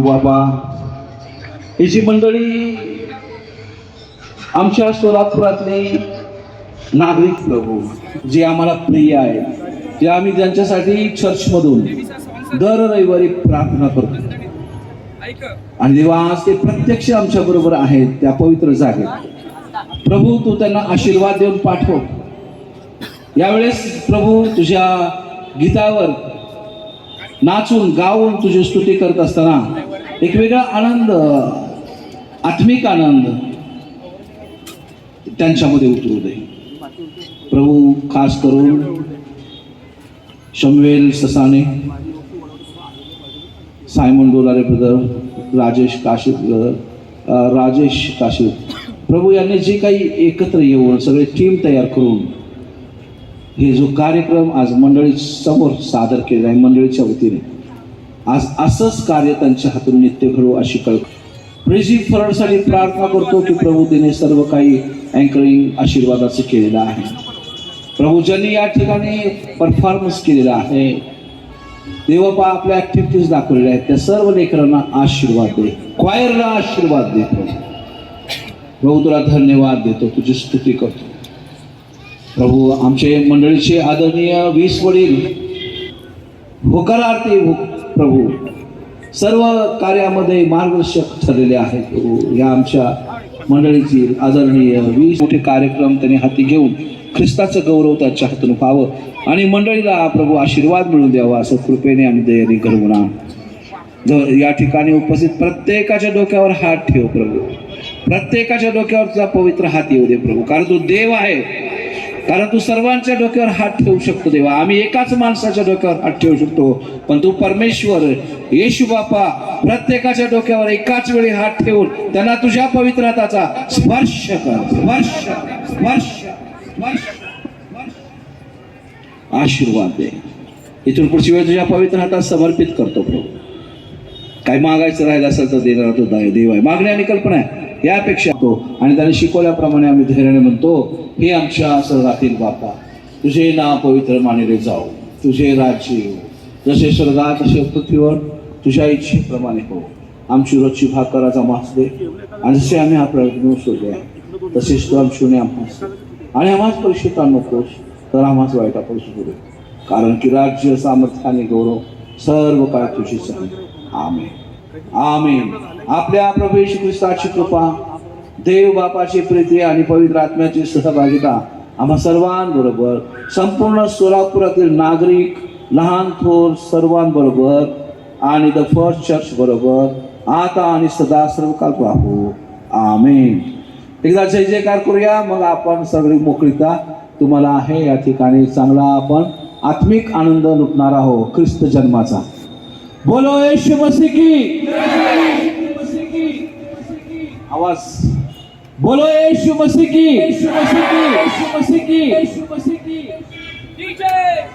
बाबा ही जी मंडळी आमच्या सोलापुरातले नागरिक प्रभू जे आम्हाला प्रिय आहेत, जे आम्ही त्यांच्यासाठी चर्चमधून दर रविवारी प्रार्थना करतो आणि देवा आज ते प्रत्यक्ष आमच्या बरोबर आहेत त्या पवित्र जागेत। प्रभू तू त्यांना आशीर्वाद देऊन पाठव। यावेळेस प्रभू तुझ्या गीतावर नाचून गाऊन तुझी स्तुती करत असताना एक वेगळा आनंद, आत्मिक आनंद त्यांच्यामध्ये उतरू दे प्रभू। खास करून शमवेल ससाने, सायमन डोलारे ब्रदर, राजेश काशीद प्रभू यांनी जे काही एकत्र येऊन सगळे टीम तयार करून हे जो कार्यक्रम आज मंडळी समोर सादर केला आहे मंडळीच्या वतीने, आज असंच कार्य त्यांच्या हातून नित्य घडो अशी प्रेझी फरडसाठी प्रार्थना करतो की प्रभू तिने सर्व काही अँकरिंग आशीर्वादाचं केलेलं आहे। प्रभू ज्यांनी या ठिकाणी परफॉर्मन्स केलेला आहे, देवपा आपल्या ऍक्टिव्हिटीज दाखवलेल्या आहेत, त्या सर्व लेकरांना आशीर्वाद दे, क्वायरला आशीर्वाद दे प्रभू। तुला धन्यवाद देतो, तुझी स्तुती करतो प्रभू। आमचे मंडळीचे आदरणीय 20 वडील होकारार्थी प्रभू सर्व कार्यामध्ये मार्गदर्शक ठरलेले आहेत प्रभू। या आमच्या मंडळीची आदरणीय 20 मोठे कार्यक्रम त्यांनी हाती घेऊन ख्रिस्ताचं गौरव त्यांच्या हातून व्हावं आणि मंडळीला प्रभू आशीर्वाद मिळून द्यावा असं कृपेने आणि दयेने घडवून आण। या ठिकाणी उपस्थित प्रत्येकाच्या डोक्यावर हात ठेव प्रभू, प्रत्येकाच्या डोक्यावर तुझा पवित्र हात येऊ दे प्रभू, कारण तू देव आहे, कारण तू सर्वांच्या डोक्यावर हात ठेवू शकतो देवा। आम्ही एकाच माणसाच्या डोक्यावर हात ठेवू शकतो, पण तू परमेश्वर येशू बापा प्रत्येकाच्या डोक्यावर एकाच वेळी हात ठेवून त्यांना तुझ्या पवित्र हाताचा स्पर्श कर, स्पर्श स्पर्श स्पर्श आशीर्वाद दे। इथून पुढची वेळ तुझ्या पवित्र हातात समर्पित करतो प्रभू। काय मागायचं राहिलं असेल तर देणारा तो देव आहे, मागणी आणि कल्पना आहे यापेक्षा तो, आणि त्याने शिकवल्याप्रमाणे आम्ही धैर्याने म्हणतो, हे आमच्या स्वर्गातील बापा तुझे नाव पवित्र मानले जाऊ, तुझे राज्य येऊ, जसे स्वर्गात तसे पृथ्वीवर तुझ्या इच्छेप्रमाणे हो। आमची रोजची भाकर आज आम्हास दे, आणि जसे आम्ही आपल्याला शोधले तसेच तू आमची आम्हास, आणि आम्हास परीक्षेत नकोस तर आम्हास वाईटापासून दे, कारण की राज्य सामर्थ्य आणि गौरव सर्व काय तुझीच आहे। आमेन आमेन। आपल्या प्रभू येशू ख्रिस्ताची कृपा, देव बापाची प्रीती आणि पवित्र आत्म्याची सहभागिता आम्हा सर्वांबरोबर, संपूर्ण सोलापुरातील नागरिक लहान थोर सर्वांबरोबर आणि द फर्स्ट चर्च बरोबर आता आणि सदा सर्वकाळ राहू। आमेन। एकदा जय जयकार करूया, मग आपण सगळी मोकळीता तुम्हाला आहे या ठिकाणी चांगला आपण आत्मिक आनंद लुटणार आहोत ख्रिस्त जन्माचा। बोलो येशू मसीह की आवाज, बोलो येशू मसीह की, येशू मसीह की, येशू मसीह की, येशू मसीह की जय।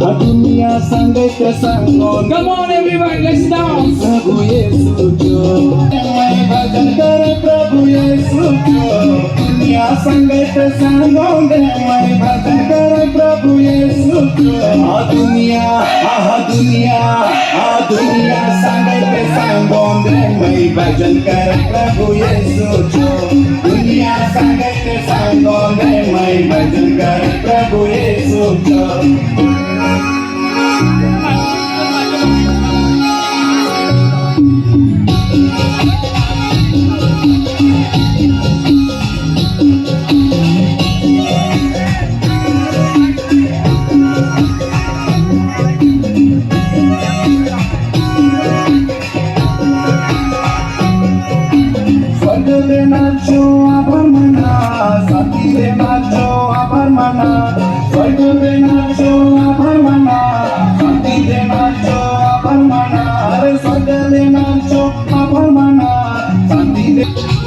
दुनिया संगत संगो, Come on everyone, let's dance। प्रभु येशू जो मैं भजन कर प्रभु येशू जो, दुनिया संगत संगो मैं भजन कर प्रभु येशू जो। आ दुनिया संगत संगो मैं भजन कर प्रभु येशू जो, दुनिया संगत संगो मैं भजन कर प्रभु येशू जो। Amen.